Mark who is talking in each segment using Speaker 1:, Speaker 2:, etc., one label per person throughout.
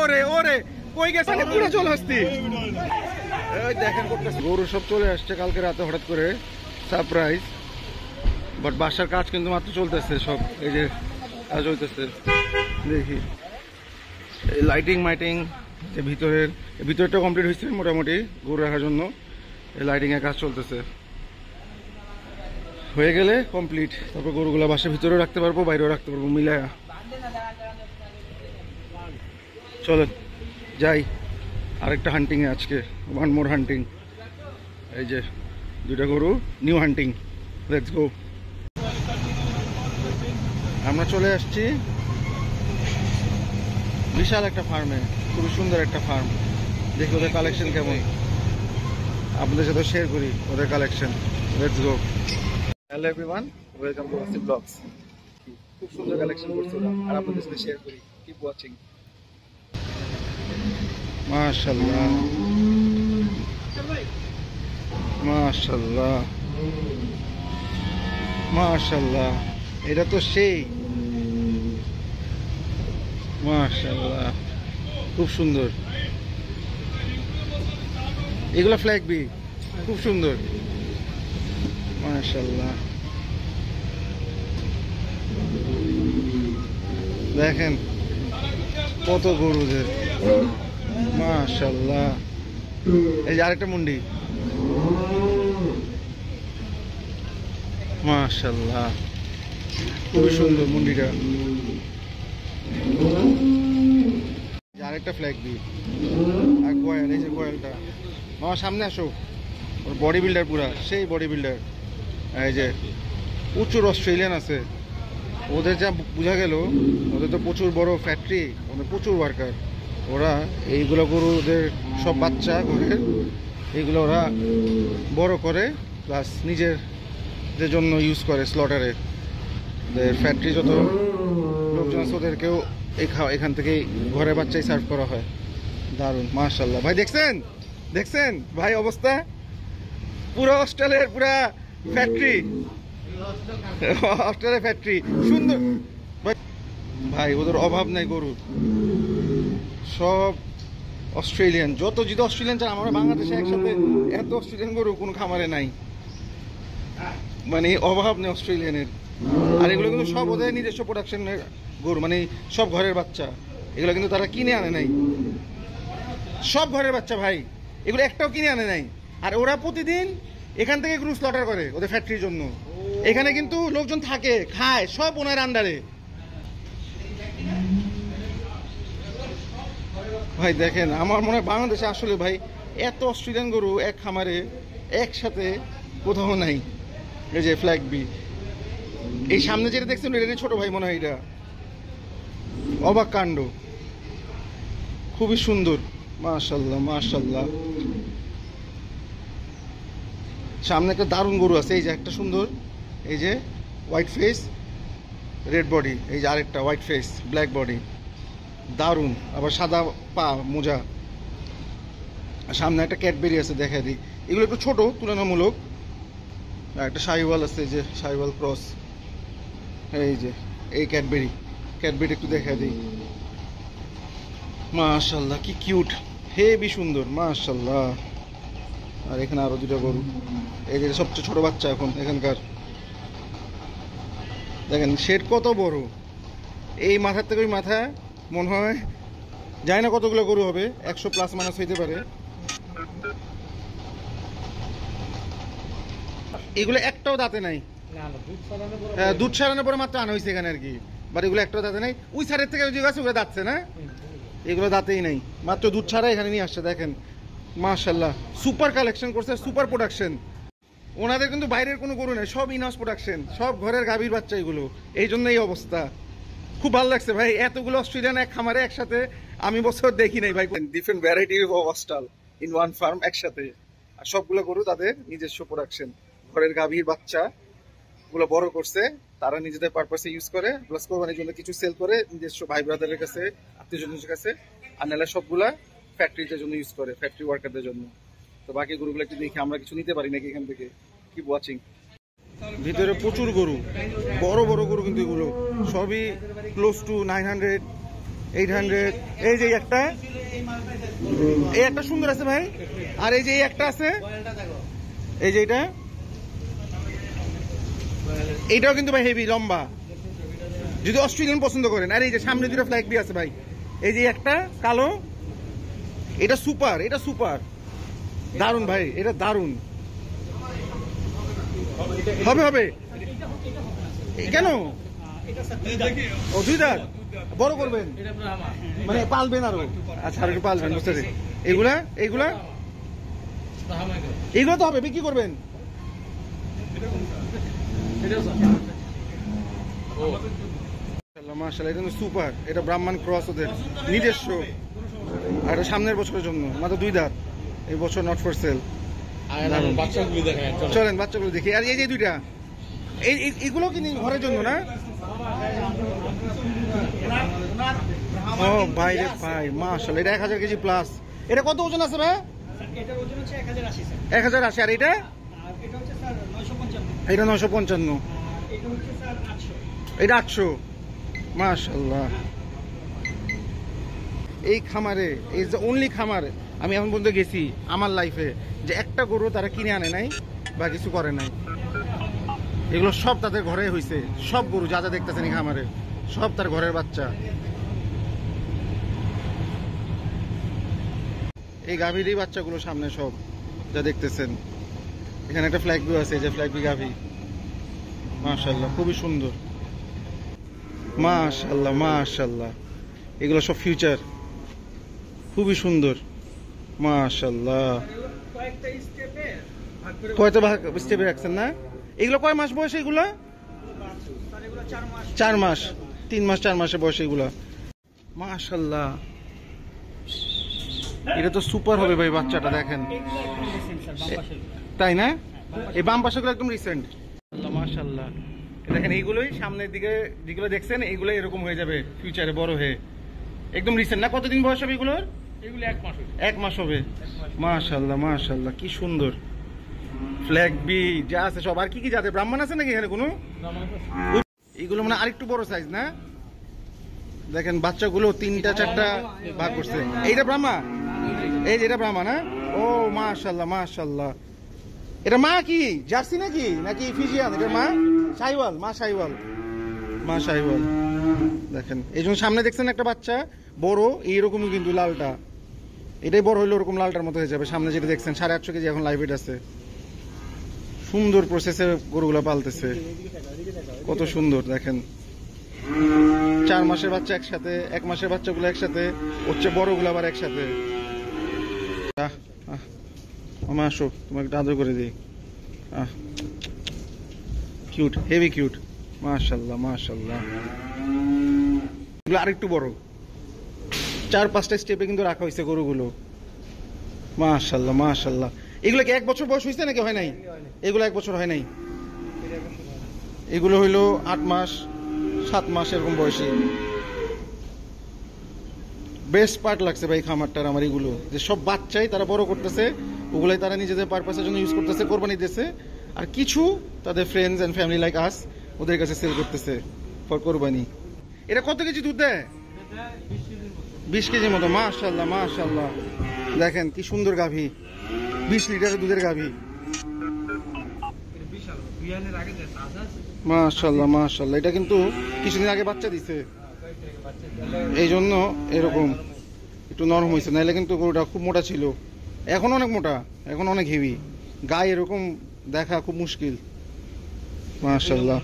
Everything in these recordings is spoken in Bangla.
Speaker 1: ওরে ওরে কই গেছে পুরো চলে আসতি দেখেন করতেছে গরু সব চলে আসছে কালকে রাতে হঠাৎ করে সারপ্রাইজ বাট বাসার কাজ কিন্তু মাত্র চলতেছে সব এই যে কাজ চলতেছে দেখি এই লাইটিং মাইটিং যে ভিতরেরটা কমপ্লিট হয়েছে মোটামুটি গরু রাখার জন্য এই লাইটিং এর কাজ চলতেছে হয়ে গেলে কমপ্লিট তারপর গরুগুলা বাসার ভিতরেও রাখতে পারবো বাইরেও রাখতে পারবো মিলায়া চলো যাই আরেকটা হান্টিং এ আজকে ওয়ান মোর হান্টিং এই যে দুইটা গরু নিউ হান্টিং লেটস গো আমরা চলে আসছি বিশাল একটা ফার্মে খুবই সুন্দর একটা ফার্ম দেখি ওদের কালেকশন কেমন আপনাদের সাথে শেয়ার করি ওদের collection let's go hello everyone welcome to Wasi blogs খুব সুন্দর কালেকশন করছে আর আপনাদের সাথে শেয়ার করি কিপ ওয়াচিং মাশাআল্লাহ মাশাআল্লাহ মাশাআল্লাহ এটা তো সেই মাশাআল্লাহ খুব সুন্দর এগুলা ফ্ল্যাগ বি খুব সুন্দর মাশাআল্লাহ দেখেন কত গরুদের মাশাআল্লাহ এই যে আরেকটা মুন্ডি মাশাআল্লাহ খুবই সুন্দর মুন্ডিটা আরেকটা ফ্ল্যাগ বি আর কয়েল এই যে কয়েলটা আমার সামনে আসো ওর বডি বিল্ডার পুরা সেই বডি বিল্ডার এই যে প্রচুর অস্ট্রেলিয়ান আছে ওদের যা বোঝা গেল ওদের তো প্রচুর বড় ফ্যাক্টরি ওদের প্রচুর ওয়ার্কার ওরা এইগুলো গরুদের সব বাচ্চা ঘরের এইগুলো ওরা বড় করে প্লাস নিজেদের জন্য ইউজ করে স্লটারে ফ্যাক্টরি যত লোকজন আছে ওদেরকেও এখান থেকেই ঘরে বাচ্চাই সার্ভ করা হয় দারুণ মাশাআল্লাহ ভাই দেখছেন ভাই অবস্থা পুরো অস্ট্রেলিয়ার পুরা ফ্যাক্টরি অস্ট্রেলিয়ার ফ্যাক্টরি সুন্দর ভাই ওদের অভাব নাই গরুর সব অস্ট্রেলিয়ান যত যদি অস্ট্রেলিয়ান চান আমরা বাংলাদেশে একসাথে এত অস্ট্রেলিয়ান গরু কোনো খামারে নাই মানে অভাব নেই অস্ট্রেলিয়ানের আর এগুলো কিন্তু সব ওদের নিজস্ব প্রোডাকশনের গরু মানে সব ঘরের বাচ্চা এগুলো কিন্তু তারা কিনে আনে নাই সব ঘরের বাচ্চা ভাই এগুলো একটাও কিনে আনে নাই আর ওরা প্রতিদিন এখান থেকে গরু স্লটার করে ওদের ফ্যাক্টরির জন্য এখানে কিন্তু লোকজন থাকে খায় সব ওনার আন্ডারে ভাই দেখেন আমার মনে হয় বাংলাদেশে আসলে ভাই এত অস্ট্রেলিয়ান গরু এক খামারে একসাথে কোথাও নাই এই যে ফ্ল্যাগ বি এই সামনে যেটা দেখছেন এটা ছোট ভাই মনে হয় এটা অবাক কাণ্ড খুবই সুন্দর মাশাআল্লাহ মাশাআল্লাহ সামনে একটা দারুণ গরু আছে এই যে একটা সুন্দর এই যে হোয়াইট ফেস রেড বডি এই যে আরেকটা হোয়াইট ফেস ব্ল্যাক বডি দারুণ আবার সাদা পা মোজা সামনে একটা ক্যাডবেরি আছে দেখা দিই এগুলো একটু ছোট তুলনামূলক একটা শাহিওয়াল আছে যে শাহিওয়াল ক্রস এই যে এই ক্যাডবেরি একটু দেখা দিই মাশাআল্লাহ কি কিউট হেবি সুন্দর মাশাআল্লাহ আর এখানে আরো দুটো গরু এই যে সবচেয়ে ছোট বাচ্চা এখন এখানকার দেখেন শেড কত বড় এই মাথার থেকে ওই মাথা মনে হয় জানি না কতগুলো গরু হবে 100 প্লাস মাইনাস হইতে পারে এগুলো একটাও দাঁতে নাই দুধ ছাড়ানোর পরে মাত্র আনা হয়েছে এখানে আর কি বাট এগুলো একটাও দাঁতে নাই ওই সাইডের থেকে যে গাছ ওগুলো দাঁতছে না এগুলো দাঁতেই নাই মাত্র দুধ ছাড়া এখানে নিয়ে আসছে দেখেন মাশাআল্লাহ সুপার কালেকশন করছে সুপার প্রোডাকশন ওনাদের কিন্তু বাইরের কোনো গরু নেই সব ইনহাউস প্রোডাকশন সব ঘরের গাভীর বাচ্চা এগুলো এই জন্য এই অবস্থা খুব ভালো লাগছে ভাই এতগুলো অস্ট্রেলিয়ান এক খামারে একসাথে আমি বছর দেখি নাই ভাই ডিফারেন্ট ভ্যারাইটি অফ অস্টাল ইন ওয়ান ফার্ম একসাথে আর সবগুলো গরু তাদের নিজস্ব প্রোডাকশন ঘরের গাভীর বাচ্চা গুলো বড় করছে তারা নিজেদের পারপাসে ইউজ করে প্লাস কোরবানির জন্য কিছু সেল করে নিজস্ব ভাই ব্রাদারের কাছে আত্মীয়স্বজনের কাছে আর নাহলে সবগুলা ফ্যাক্টরিতে জন্য ইউজ করে ফ্যাক্টরি ওয়ার্কারদের জন্য তো বাকি গরুগুলো একটু দেখি আমরা কিছু নিতে পারি নাকি এখান থেকে কিপ ওয়াচিং ভিতরে প্রচুর গরু বড় বড় গরু কিন্তু এগুলো সবই ক্লোজ টু 900 800। এই যে একটা, এই একটা সুন্দর আছে ভাই। আর এই যে এই একটা আছে, এই যে এটা, এইটাও কিন্তু ভাই হেভি লম্বা, যদি অস্ট্রেলিয়ান পছন্দ করেন। আর এই যে সামনে দুটো ফ্ল্যাগ বি আছে ভাই, এই যে একটা কালো, এটা সুপার, এটা সুপার দারুন ভাই, এটা দারুন। হবে হবে কেন? ও 2 দাঁত বড় করবেন মানে পালবেন আরো? আচ্ছা আর একটু পালবেন, বুঝতে পারছি। এগুলা এইগুলা এইগুলো তো হবে, বিক্রি করবেন? মাশাআল্লাহ, এটা সুপার, এটা ব্রাহ্মণ ক্রস ওদের নিজস্ব। আর এটা সামনের বছরের জন্য, মাত্র 2 দাঁত, এই বছর নট ফর সেল। চলেন বাচ্চাগুলো দেখি। আর এই যে দুইটা, এইগুলো কি ঘরের জন্য না? ও ভাই রে ভাই, মাশাআল্লাহ, এটা 1000 কেজি প্লাস। এটা কত ওজন আছে ভাই?
Speaker 2: এটার ওজন হচ্ছে 1080 স্যার।
Speaker 1: 1080। আর এটা?
Speaker 2: এটা হচ্ছে স্যার 955।
Speaker 1: এটা 955।
Speaker 2: এটা হচ্ছে স্যার 800।
Speaker 1: এটা 800। মাশাআল্লাহ। এই খামারে, এই যে অনলি খামার আমি এখন পর্যন্ত গেছি আমার লাইফে, যে একটা গরু তারা কিনে আনে নাই বা কিছু করে নাই। এগুলো সব তাদের ঘরে হয়েছে, সব গরু যা যা দেখতেছেন এই খামারে, সব তার ঘরের বাচ্চা। এই গাভীরই বাচ্চাগুলো সামনে সব যা দেখতেছেন। এখানে একটা ফ্ল্যাগ ভিউ আছে, এই যে ফ্ল্যাগ ভি গাভী, মাশাআল্লাহ খুবই সুন্দর। মাশাআল্লাহ মাশাআল্লাহ, এগুলো সব ফিউচার, খুবই সুন্দর মাশাআল্লাহ।
Speaker 2: কয়েকটা স্টেপে ভাগ করে
Speaker 1: কয়টা ভাগ স্টেপে রাখছেন না? এগুলো কয় মাস বয়স? এগুলো
Speaker 2: স্যার এগুলো 4 মাস।
Speaker 1: 4 মাস, 3 মাস 4 মাসের বয়স এগুলা। মাশাআল্লাহ, এটা তো সুপার হবে ভাই বাচ্চাটা, দেখেন।
Speaker 2: এগুলো একদম রিসেন্ট স্যার, বাম পাশে।
Speaker 1: তাই না? এই বাম পাশেগুলো একদম রিসেন্ট। আল্লাহ মাশাআল্লাহ, দেখেন এইগুলোই সামনের দিকে যেগুলো দেখছেন এইগুলো এরকম হয়ে যাবে ফিউচারে বড় হয়ে, একদম রিসেন্ট না? কতদিন বয়স হবে এগুলোর?
Speaker 2: এগুলো 1 মাস হবে।
Speaker 1: 1 মাস হবে। মাশাআল্লাহ মাশাআল্লাহ, কি সুন্দর ফ্ল্যাগ বি যা আছে সব। আর কি কি জাতে ব্রাহ্মণ আছে নাকি এখানে কোনো? এগুলো মানে আরেকটু বড় সাইজ না? দেখেন বাচ্চাগুলো 3টা 4টা ভাগ করছে। এইটা ব্রাহ্মা, এই যে এটা ব্রাহ্মা না? ও মাশাআল্লাহ মাশাআল্লাহ। এটা মা কি জার্সি নাকি নাকি ফিজিয়ান? এটা মা শাইওয়াল, মা শাইওয়াল, মা শাইওয়াল। দেখেন এই জন্য সামনে দেখছেন একটা বাচ্চা বড় এইরকমই, কিন্তু লালটা এটাই বড় হইলে ওরকম লালটার মতো হয়ে যাবে। সামনে যেটা দেখছেন 850 কেজি এখন লাইভ ওয়েট আছে। সুন্দর প্রসেসে গরুগুলো পালতেছে, কত সুন্দর দেখেন। 4 মাসের বাচ্চা একসাথে, 1 মাসের বাচ্চাগুলো একসাথে, হচ্ছে বড়গুলো আবার একসাথে। মামা আসো, তোমাকে একটু আদর করে দিই। কিউট, হেভি কিউট, মাশাআল্লাহ মাশাআল্লাহ। এগুলো আরেকটু বড়, 4-5টা স্টেপে কিন্তু রাখা হয়েছে গরুগুলো, মাশাআল্লাহ মাশাআল্লাহ। এগুলো কি 1 বছর বয়স হয়েছে নাকি হয় নাই? এগুলো 1 বছর হয় নাই, এগুলো হইলো 8 মাস 7 মাস এরকম বয়সী। বেস্ট পার্ট লাগছে ভাই খামারটার আমার, এগুলো যে সব বাচ্চাই তারা বড় করতেছে, ওগুলাই তারা নিজেদের পারপাসের জন্য ইউজ করতেছে, কোরবানি দিতেছে। আর কিছু তাদের friends and family like us ওদের কাছে সেল করতেছে ফর কোরবানি। এটা কত কেজি দুধ দেয়? 20 কেজির মতো। মাশাআল্লাহ মাশাআল্লাহ, দেখেন কি সুন্দর গাভী, 20 লিটারের দুধের গাভী। মাশাআল্লাহ মাশাআল্লাহ, এটা কিন্তু কিছুদিন আগে বাচ্চা দিছে, এই জন্য এরকম একটু নরম হয়েছে, নাহলে কিন্তু গরুটা খুব মোটা ছিল। এখন অনেক মোটা, এখন অনেক হেভি, গায়ে এরকম দেখা খুব মুশকিল। মাশাআল্লাহ,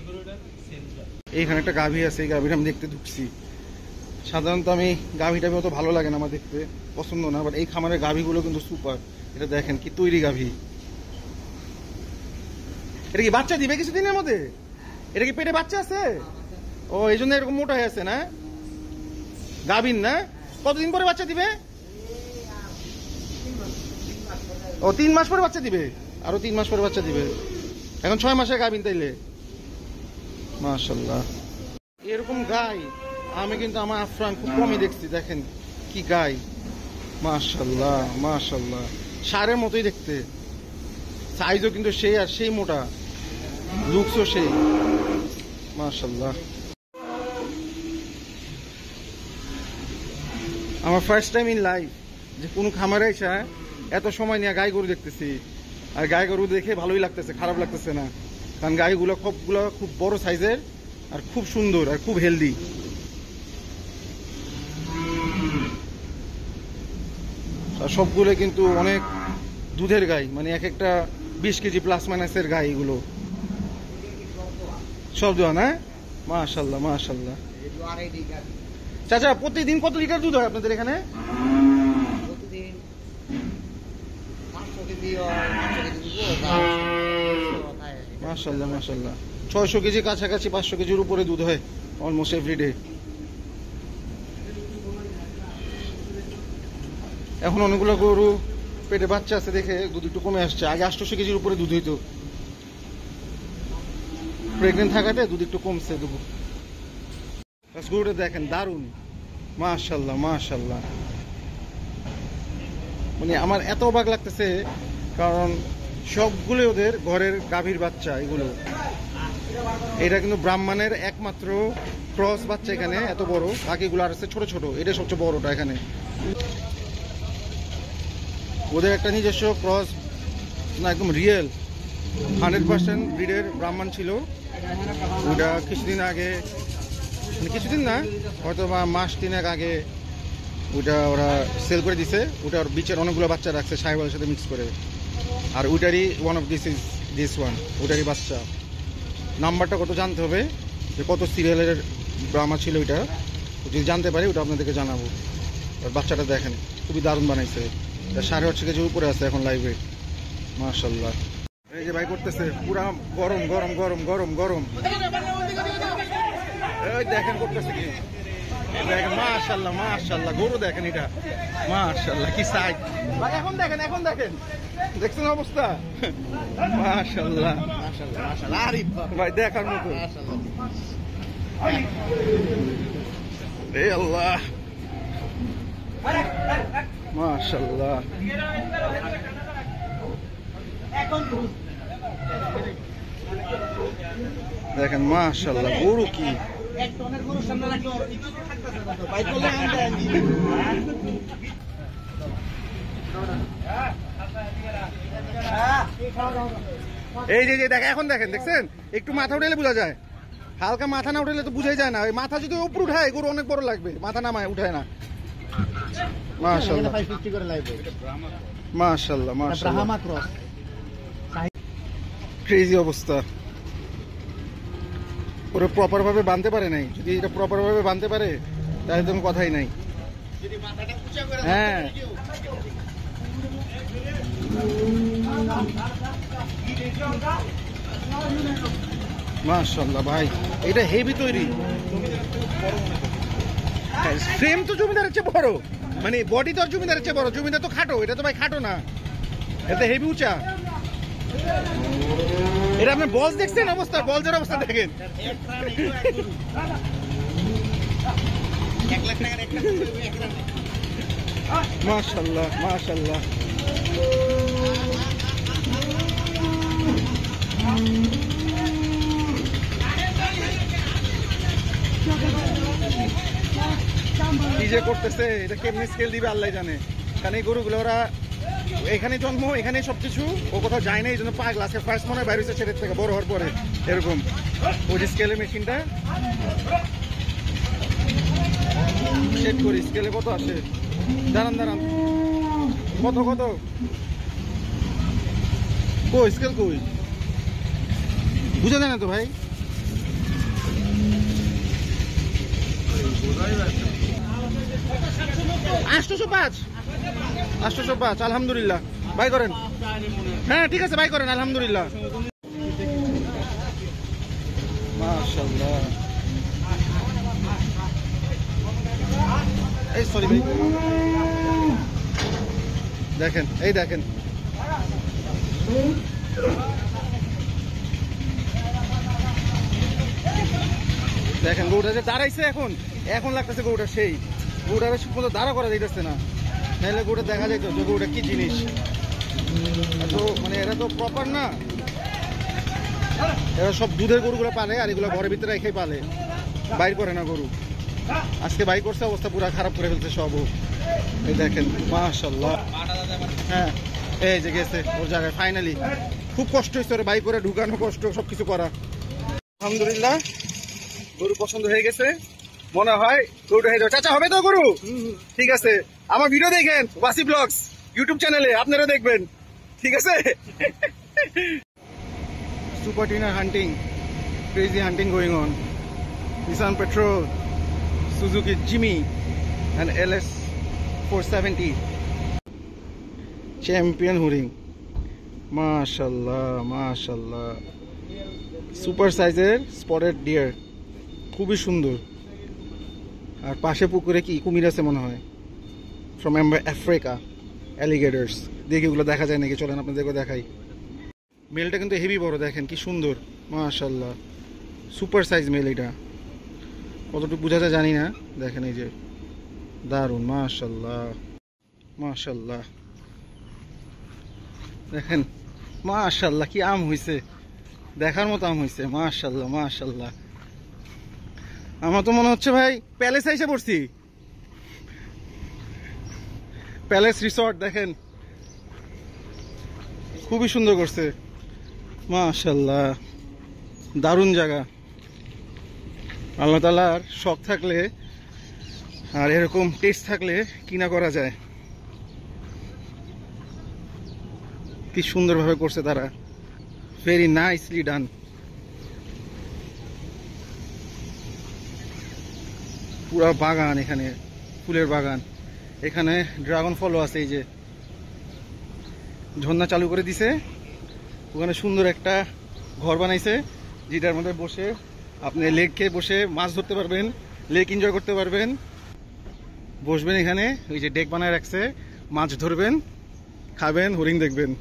Speaker 1: এইখানে একটা গাভী আছে, এই গাভীটা আমি দেখতে ঢুকছি। সাধারণত আমি গাভীটা অত ভালো লাগে না, আমার দেখতে পছন্দ না, বাট এই খামারের গাভীগুলো কিন্তু সুপার। এটা দেখেন কি তৈরি গাভী। এটা কি বাচ্চা দিবে কিছুদিনের মধ্যে? এটা কি পেটে বাচ্চা আছে? ও এই জন্য এরকম মোটা হয়ে আছে না? গাভীর না? কতদিন পরে বাচ্চা দিবে? ও 3 মাস পরে বাচ্চা দিবে, আরো 3 মাস পরে বাচ্চা দিবে। এখন 6 মাসের গাভীর তাইলে। মাশাআল্লাহ, এরকম গাই আমি কিন্তু আমার আফরান খুব কমই দেখছি। দেখেন কি গাই, মাশাআল্লাহ মাশাআল্লাহ, ষাঁড়ের মতোই দেখতে, সাইজও কিন্তু সেই আর সেই মোটা, লুকসও সেই, মাশাআল্লাহ। আমার ফার্স্ট টাইম ইন লাইফ যে কোনো খামারে এসে এত সময় নিয়ে গাই গরু দেখতেছি। আর গাই গরু দেখে ভালোই লাগতেছে, খারাপ লাগতেছে না, কারণ গাইগুলো সবগুলো খুব বড় সাইজের আর খুব সুন্দর আর খুব হেলদি। আর সবগুলো কিন্তু অনেক দুধের গাই, মানে এক একটা 20 কেজি প্লাস মাইনাসের গাই এগুলো সব দেওয়া না। মাশাল্লাহ মাশাল্লাহ। চাচা প্রতিদিন কত লিটার দুধ হয় আপনাদের এখানে? মাশাল্লাহ মাশাল্লাহ, 600 কেজি কাছাকাছি, 500 কেজির উপরে দুধ হয় অলমোস্ট এভরিডে। এখন অনেকগুলো গরু পেটে বাচ্চা আছে দেখে দুধ একটু কমে আসছে। আগে 800 কেজির উপরে দুধ হইতো, প্রেগনেন্ট থাকাতে দুধ একটু কমছে। গরুটা দেখেন দারুণ, মাশাল্লাহ মাশাল্লাহ। মানে আমার এত অবাক লাগতেছে, কারণ সবগুলো ওদের ঘরের গাভীর বাচ্চা এগুলো। এটা কিন্তু ব্রাহ্মণের একমাত্র ক্রস বাচ্চা এখানে, এত বড়। বাকিগুলো আর আছে ছোট ছোট, এটা সবচেয়ে বড়টা এখানে। ওদের একটা নিজস্ব ক্রস না, একদম রিয়েল 100% ব্রিডের ব্রাহ্মণ ছিল। ওটা কিছুদিন আগে, মানে কিছুদিন না, হয়তো বা মাস 3 আগে ওটা ওরা সেল করে দিছে। ওটা ওর বিচের অনেকগুলো বাচ্চা রাখছে সাহেবের সাথে মিক্স করে। আর ওইটারই ওয়ান অফ দিস ওয়ান, ওটারই বাচ্চা। নাম্বারটা কত জানতে হবে, যে কত সিরিয়ালের ব্রাহ্মা ছিল ওইটা, যদি জানতে পারি ওটা আপনাদেরকে জানাবো। আর বাচ্চাটা দেখেন খুবই দারুণ বানাইছে। 8.5 কেজির উপরে আছে এখন লাইভে, মাশাল্লাহ। এই যে ভাই করতেছে পুরা গরম গরম গরম গরম গরম, এই দেখেন করতেছে কি দেখেন, মাশাল্লাহ মাশাল্লাহ। গরু দেখেন এটা, মাশাল্লাহ কি সাইজ ভাই। এখন দেখেন, এখন দেখেন, দেখছেন অবস্থা, মাশাল্লাহ মাশাল্লাহ মাশাল্লাহ। আরিফ ভাই দেখার মতো, এই আল্লাহ মাশাল্লাহ। দেখেন মাশাল্লাহ গরু কি, এই যে দেখেন, এখন দেখেন, দেখছেন একটু মাথা উঠাইলে বোঝা যায়, হালকা মাথা না উঠাইলে তো বুঝাই যায় না। ওই মাথা যদি উপর উঠায় গরু অনেক বড় লাগবে, মাথা নামায় উঠায় না। মাশাআল্লাহ মাশাআল্লাহ মাশাআল্লাহ, ক্রেজি অবস্থা। ওরা প্রপার ভাবে বাঁধতে পারে নাই, যদি এটা প্রপার ভাবে বাঁধতে পারে তাহলে তো কথাই নাই। হ্যাঁ মাশাআল্লাহ ভাই, এটা হেভি তৈরি। ফ্রেম তো জমিদারের চেয়ে বড়, মানে বডি তো আর জমিদারের চেয়ে বড়। জমিদার তো খাটো, এটা তো ভাই খাটো না, এটা হেভি উঁচা। এটা আপনি বলস দেখছেন অবস্থা, বলসের অবস্থা দেখেন। মাশাআল্লাহ মাশাআল্লাহ। কি যে করতেছে, এটা কেমনি স্কেল দিবে আল্লাহ জানে। কারণ এই গরুগুলো ওরা এখানে জন্ম, এখানে সবকিছু, ও কোথাও যায় না, এই জন্য পাগলা। আজকে ফার্স্ট মনে হয় বাইরে হচ্ছে ছেলের থেকে, বড় হওয়ার পরে এরকম। ওই যে স্কেলের মেশিনটা সেট করি, স্কেলে কত আসে দাঁড়ান দাঁড়ান, কত কত কই স্কেল কই বুঝা যায় না তো ভাই। 805 আলহামদুলিল্লাহ। বাই করেন, হ্যাঁ ঠিক আছে বাই করেন, আলহামদুলিল্লাহ। মাশাআল্লাহ, এই সরি ভাই, দেখেন এই দেখেন, দেখেন গরুটা যে দাঁড়াইছে এখন, এখন লাগতেছে গরুটা সেই। গরুটা বেশ মতো দাঁড়া করা যাইতেছে না, নাহলে গরুটা দেখা যাইত যে গরুটা কি জিনিস। এত মানে এরা তো প্রপার না, এরা সব দুধের গরুগুলো পালে, আর এগুলো ঘরের ভিতরে রেখেই পালে, বাইর করে না গরু। আজকে বাইর করছে, অবস্থা পুরো খারাপ করে ফেলছে সব। এই দেখেন মাশাআল্লাহ। হ্যাঁ এই যে গেছে ওর জায়গায় ফাইনালি। খুব কষ্ট হয়েছে ওর বাইক করে ঢুকানো, কষ্ট সবকিছু করা। আলহামদুলিল্লাহ গরু পছন্দ হয়ে গেছে মনে হয়। গরুটা হয়ে যাবে চাচা, হবে তো গরু? ঠিক আছে, আমার ভিডিও দেখেন ওয়াসি ব্লগস ইউটিউব চ্যানেলে, আপনারাও দেখবেন, ঠিক আছে? সুপার টিনার hunting, crazy hunting going on. Nissan Patrol, Suzuki Jimmy and LS 470 champion হুরিং। মাশাআল্লাহ মাশাআল্লাহ, সুপার সাইজের স্পটেড ডিয়ার, খুবই সুন্দর। আর পাশে পুকুরে কি কুমির আছে মনে হয়, ফ্রম আফ্রিকা অ্যালিগেটরস। দেখি ওগুলো দেখা যায় নাকি, চলেন আপনাদেরকে দেখাই। মেলটা কিন্তু হেভি বড়, দেখেন কি সুন্দর মাশাআল্লাহ, সুপার সাইজ মেল। এটা কতটুকু বোঝা যায় জানি না, দেখেন এই যে দারুন মাশাআল্লাহ মাশাআল্লাহ। দেখেন মাশাআল্লাহ কি আম হইছে, দেখার মতো আম হইছে মাশাআল্লাহ মাশাআল্লাহ। আমার তো মনে হচ্ছে ভাই প্যালেস এসে পড়ছি, প্যালেস রিসর্ট। দেখেন খুবই সুন্দর করছে মাশাআল্লাহ, দারুণ জায়গা। আল্লাহ তাআলার শখ থাকলে আর এরকম টেস্ট থাকলে কিনা করা যায়। কি সুন্দরভাবে করছে তারা, ভেরি নাইসলি ডান। পুরা বাগান, এখানে ফুলের বাগান, এখানে ড্রাগন ফলও আছে। এই যে ঝর্ণা চালু করে দিছে, ওখানে সুন্দর একটা ঘর বানাইছে, যেটার মধ্যে বসে আপনি লেক খেয়ে বসে মাছ ধরতে পারবেন, লেক এনজয় করতে পারবেন। বসবেন এখানে, ওই যে ডেক বানায় রাখছে, মাছ ধরবেন, খাবেন, হরিণ দেখবেন।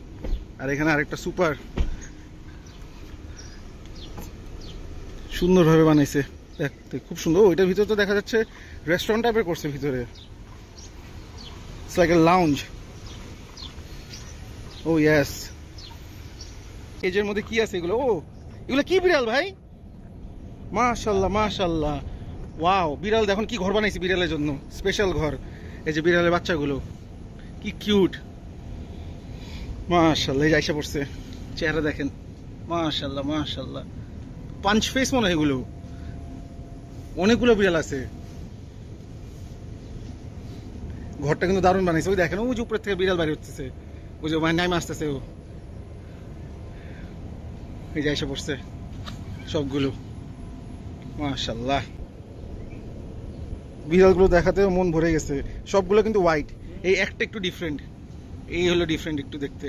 Speaker 1: আর এখানে আরেকটা সুপার সুন্দরভাবে বানাইছে, দেখতে খুব সুন্দর। ওইটার ভিতরে তো দেখা যাচ্ছে রেস্টুরেন্ট টাইপের করছে ভিতরে, it's like a lounge. Oh yes, এজের মধ্যে কি আছে এগুলো? ও এগুলো কি বিড়াল ভাই? মাশাআল্লাহ মাশাআল্লাহ, ওয়াও। বিড়াল দেখুন কি ঘর বানাইছে বিড়ালের জন্য, স্পেশাল ঘর। এই যে বিড়ালের বাচ্চাগুলো কি কিউট মাশাআল্লাহ। এই যে আইসা পড়ছে, চেহারা দেখেন মাশাআল্লাহ মাশাআল্লাহ। পাঞ্চ ফেস মনে হয় এগুলো, অনেকগুলো বিড়াল আছে। ঘরটা কিন্তু দারুণ বানাইছে। ওই দেখেন ওই যে উপরের থেকে বিড়াল বাড়ি হচ্ছে, ওই যে নাইমে আসতেছে ও। এই যে আইসা পড়ছে সবগুলো মাশাআল্লাহ। বিড়ালগুলো দেখাতেও মন ভরে গেছে, সবগুলো কিন্তু হোয়াইট, এই একটা একটু ডিফারেন্ট, এই হলো ডিফারেন্ট একটু দেখতে।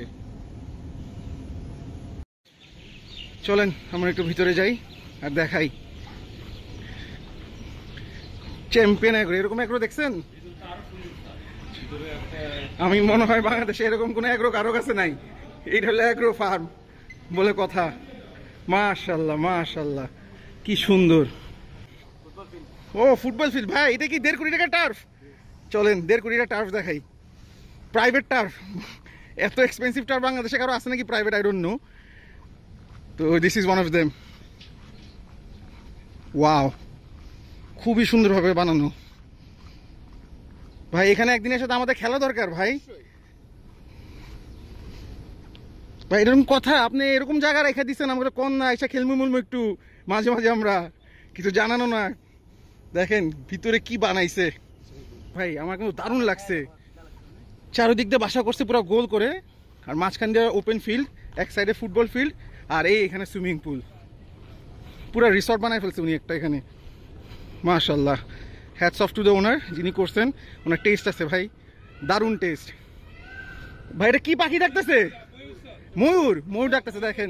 Speaker 1: চলেন আমরা একটু ভিতরে যাই আর দেখাই। চ্যাম্পিয়ন অ্যাগ্রো, এরকম অ্যাগ্রো দেখছেন? আমি মনে হয় বাংলাদেশে এরকম কোনো অ্যাগ্রো কারো কাছে নাই। এইটা হলো অ্যাগ্রো ফার্ম বলে কথা। মাশাআল্লাহ মাশাআল্লাহ কি সুন্দর। ও ফুটবল ফিল্ড ভাই, এটা কি 1.5 কোটি টাকার টার্ফ? চলেন 1.5 কোটি টাকার টার্ফ দেখাই, প্রাইভেট টার্ফ। এত এক্সপেন্সিভ টার্ফ বাংলাদেশে কারো আছে নাকি প্রাইভেট, আই ডোন্ট নো। তো this is one of them. Wow, খুবই সুন্দরভাবে বানানো ভাই। এখানে একদিনের সাথে আমাদের খেলা দরকার ভাই। ভাই এরকম কথা, আপনি এরকম জায়গা রেখে দিচ্ছেন, আমরা কোন না এসে খেলমু মুলমু একটু মাঝে মাঝে, আমরা কিছু জানানো না। দেখেন ভিতরে কি বানাইছে ভাই, আমার কিন্তু দারুণ লাগছে। চারিদিক দিয়ে বাসা করছে পুরো গোল করে, আর মাঝখান দিয়ে ওপেন ফিল্ড, এক সাইডে ফুটবল ফিল্ড, আর এই এখানে সুইমিং পুল। পুরো রিসর্ট বানায় ফেলছে উনি একটা এখানে মাশাআল্লাহ। Hats off to the owner, যিনি করছেন। ওনার টেস্ট আছে ভাই, দারুণ টেস্ট ভাই। এটা কি পাখি ডাকতেছে? ময়ূর, ময়ূর ডাকতেছে। দেখেন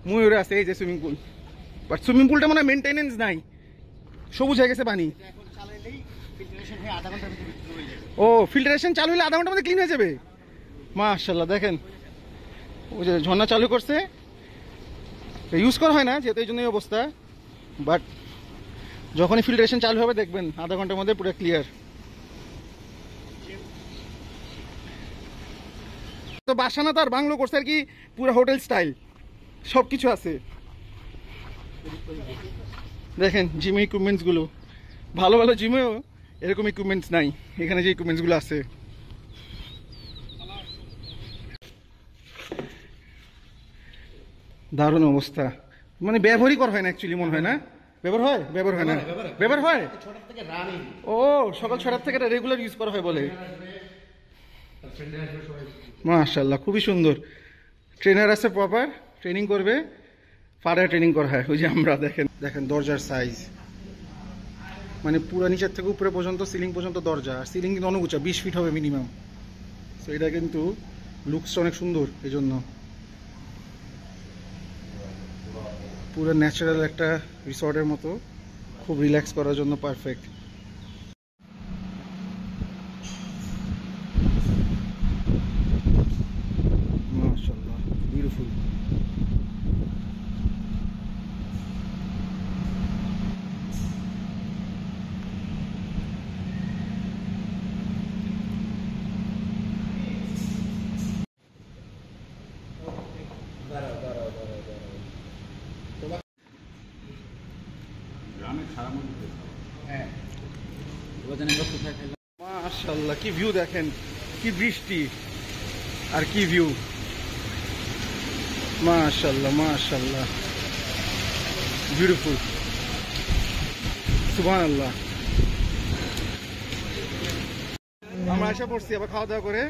Speaker 1: ময়ূর আছে। এই যে সুইমিং পুল, বাট সুইমিং পুলটা মানে মেনটেনেন্স নাই, সবুজ হয়ে গেছে পানি। ও ফিল্টারেশন চালু হলে আধা ঘন্টার মধ্যে ক্লিন হয়ে যাবে মাশাআল্লাহ। দেখেন ওই যে ঝর্ণা চালু করছে, ইউজ করা হয় না যেহেতু, এই জন্যই অবস্থা। বাট যখনই ফিল্টারেশন চালু হবে দেখবেন আধা ঘন্টার মধ্যে পুরো ক্লিয়ার। তো বাসা না তার বাংলো করছে আর কি, পুরো হোটেল স্টাইল, সব কিছু আছে। দেখেন জিম ইকুইপমেন্টস গুলো, ভালো ভালো জিমেও এরকম ইকুইপমেন্টস নাই এখানে, যে ইকুইপমেন্টস গুলো আছে। দারুণ অবস্থা, মানে ব্যবহারই করা হয় না অ্যাকচুয়ালি, মনে হয় না ব্যবহার হয়? ব্যবহার হয় না, ব্যবহার হয়। ও সকাল 6টার থেকে রেগুলার ইউজ করা হয় বলে। মাশাআল্লাহ, খুবই সুন্দর। ট্রেনার আছে, প্রপার ট্রেনিং করবে, ফায়ার ট্রেনিং করা হয়। ওই যে আমরা দেখেন দেখেন দরজার সাইজ, মানে পুরো নিচের থেকে উপরে পর্যন্ত, সিলিং পর্যন্ত দরজা। আর সিলিং কিন্তু অনেক উঁচা, 20 ফিট হবে মিনিমাম। তো এটা কিন্তু লুকসটা অনেক সুন্দর, এই জন্য পুরো ন্যাচারাল একটা রিসর্টের মতো, খুব রিল্যাক্স করার জন্য পারফেক্ট। মাশাআল্লাহ, বিউটিফুল। মাশাআল্লাহ, কি ভিউ দেখেন, কি বৃষ্টি আর কি ভিউ। মাশাআল্লাহ মাশাআল্লাহ, বিউটিফুল, সুবহানাল্লাহ। আমরা এসে পড়ছি আবার খাওয়া দাওয়া করে,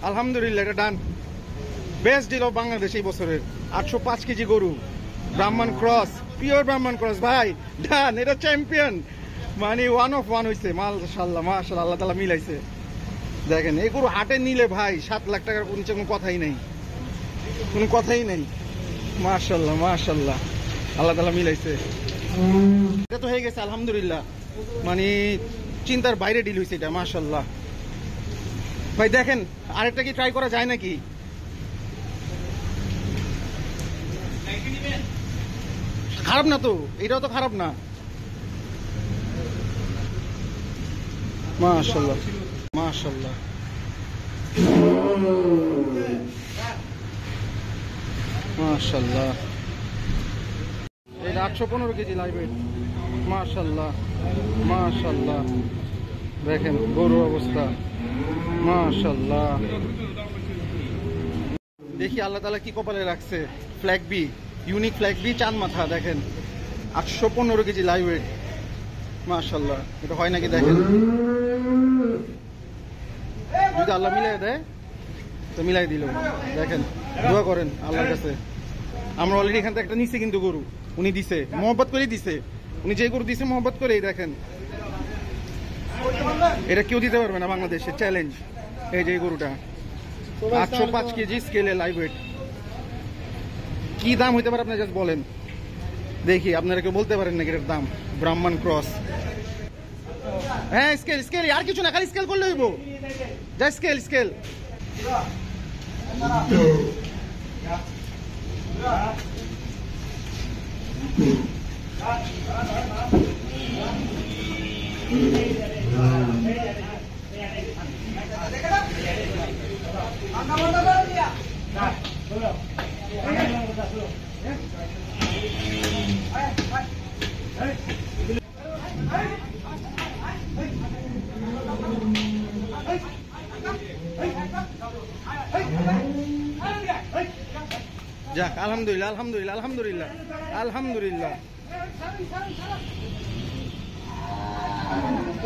Speaker 1: আলহামদুলিল্লাহ এটা ডান। বেস্ট ডিল অফ বাংলাদেশ এই বছরের। 805 কেজি গরু, ব্রাহ্মণ ক্রস, পিওর ব্রাহ্মণ ক্রস ভাই, ডান। এটা চ্যাম্পিয়ন, মানে 1 of 1 হয়েছে। মাশাআল্লাহ মাশাআল্লাহ, আল্লাহ তাআলা মিলাইছে। দেখেন এই গরু হাটে নিলে ভাই 7 লাখ টাকার নিচে কোনো কথাই নেই, কোনো কথাই নেই। মাশাআল্লাহ মাশাআল্লাহ, আল্লাহ তাআলা মিলাইছে। এটা তো হয়ে গেছে আলহামদুলিল্লাহ, মানে চিন্তার বাইরে ডিল হয়েছে এটা। মাশাআল্লাহ ভাই, দেখেন আরেকটা কি ট্রাই করা যায় নাকি? খারাপ না তো, এটাও তো খারাপ না। মাশাআল্লাহ মাশাআল্লাহ, মাশাআল্লাহ। এটা 815 কেজি লাইভ ওয়েট। মাশাআল্লাহ মাশাআল্লাহ, দেখেন গরুর অবস্থা। মাশাআল্লাহ, দেখি আল্লাহ তাআলা কি কপালে রাখছে। ফ্ল্যাগ বি, ইউনিক ফ্ল্যাগ বি, চাঁদ মাথা। দেখেন 815 কেজি লাইভ ওয়েট। মাশাআল্লাহ, এটা হয় নাকি দেখেন। যদি আল্লাহ মিলাই দেয় তো মিলাই দিল। দেখেন, দোয়া করেন আল্লাহর কাছে। আমরা অলরেডি এখান থেকে একটা নিছি, কিন্তু গরু উনি দিছে, মহব্বত করেই দিছে। উনি যে গরু দিছে মহব্বত করেই। দেখেন এটা কেউ দিতে পারবে না বাংলাদেশের চ্যালেঞ্জ। এই যে গরুটা 805 কেজি স্কেলে লাইভ ওয়েট। কি দাম হইতে পারে আপনারা জাস্ট বলেন দেখি, আপনারা কেউ বলতে পারেন নাকি এটার দাম? ব্রাহ্মণ ক্রস। হ্যাঁ স্কেল, স্কেল, আর কিছু না, খালি স্কেল করলে হইব। যা স্কেল, স্কেল। যাক, আলহামদুলিল্লাহ আলহামদুলিল্লাহ আলহামদুলিল্লাহ আলহামদুলিল্লাহ।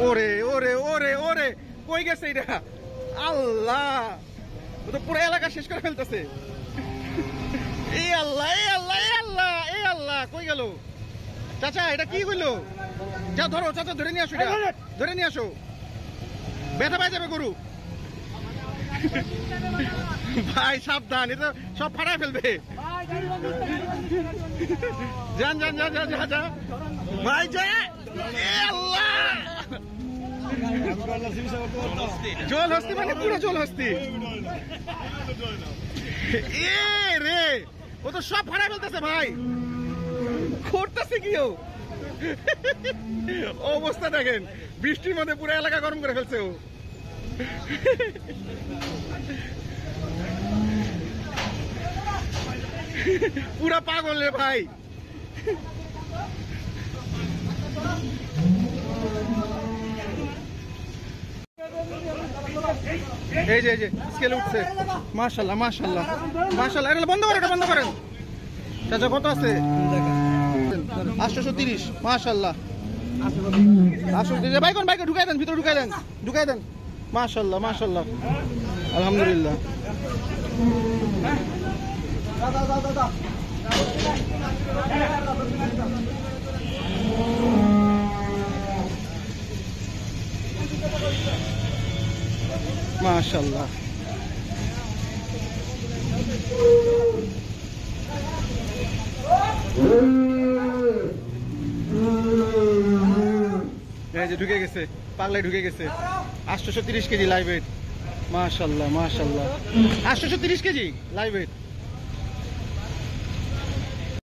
Speaker 1: ওরে ওরে ওরে ওরে, কই গেছে এটা? আল্লাহ, ও তো পুরো এলাকা শেষ করে ফেলতেছে। এই আল্লাহ, এই আল্লাহ, এই আল্লাহ, এই আল্লাহ, কই গেল? চাচা এটা কি হইলো? যা ধরো চাচা, ধরে নিয়ে আসো, এটা ধরে নিয়ে আসো, ব্যথা পাই যাবে গরু। ভাই সাবধান, এটা সব ফাটায় ফেলবে। যান যান যান যান যা ভাই, যা। আল্লাহ, জল হস্তি, মানে পুরো জল হস্তি। এ রে, ও তো সব ফাটায় ফেলতেছে ভাই, করতেছে কি ও? অবস্থা দেখেন, বৃষ্টির মধ্যে পুরো এলাকা গরম করে ফেলছে ও। পুরা পাগল রে ভাই। এই যে স্কেলে উঠছে। মাশাআল্লাহ মাশাআল্লাহ মাশাআল্লাহ। এটা বন্ধ করেন, এটা বন্ধ করেন। চাচা কত আছে? 830। মাশাআল্লাহ 830। বাইকন ঢুকাই দেন, ভিতরে ঢুকাই দেন। মাশাআল্লাহ মাশাআল্লাহ আলহামদুলিল্লাহ। মাশাআল্লাহ এই যে ঢুকে গেছে, পাগলায় ঢুকে গেছে। 830 কেজি লাইভ ওয়েট। মাশাআল্লাহ মাশাআল্লাহ 830 কেজি লাইভ ওয়েট।